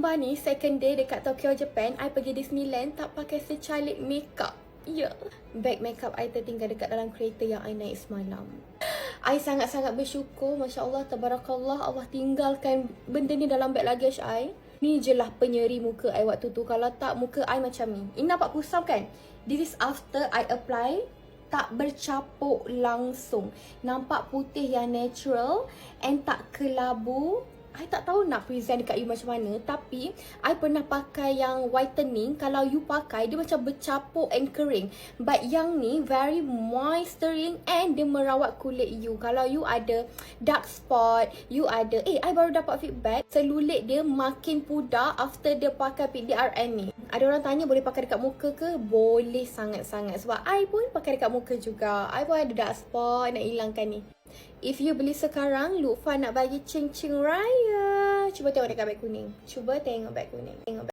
gambar ni second day dekat Tokyo, Japan. I pergi Disneyland tak pakai secalik makeup. Ya, bag makeup I tertinggal dekat dalam kereta yang I naik semalam. I sangat-sangat bersyukur, Masya Allah, Tabarakallah, Allah tinggalkan benda ni dalam bag luggage I. Ni je lah penyeri muka I waktu tu. Kalau tak, muka I macam ni. Ini nampak kusam kan? This is after I apply. Tak bercapuk langsung. Nampak putih yang natural and tak kelabu. I tak tahu nak present dekat you macam mana. Tapi, I pernah pakai yang whitening. Kalau you pakai, dia macam bercapuk and kering. But yang ni, very moisturizing and dia merawat kulit you. Kalau you ada dark spot, you ada... I baru dapat feedback. Selulit dia makin pudar after dia pakai PDRN ni. Ada orang tanya boleh pakai dekat muka ke? Boleh sangat-sangat. Sebab I pun pakai dekat muka juga. I pun ada dark spot nak hilangkan ni. If you beli sekarang, Lutfa nak bagi cincin raya. Cuba tengok dekat beg kuning. Cuba tengok beg kuning. Tengok beg.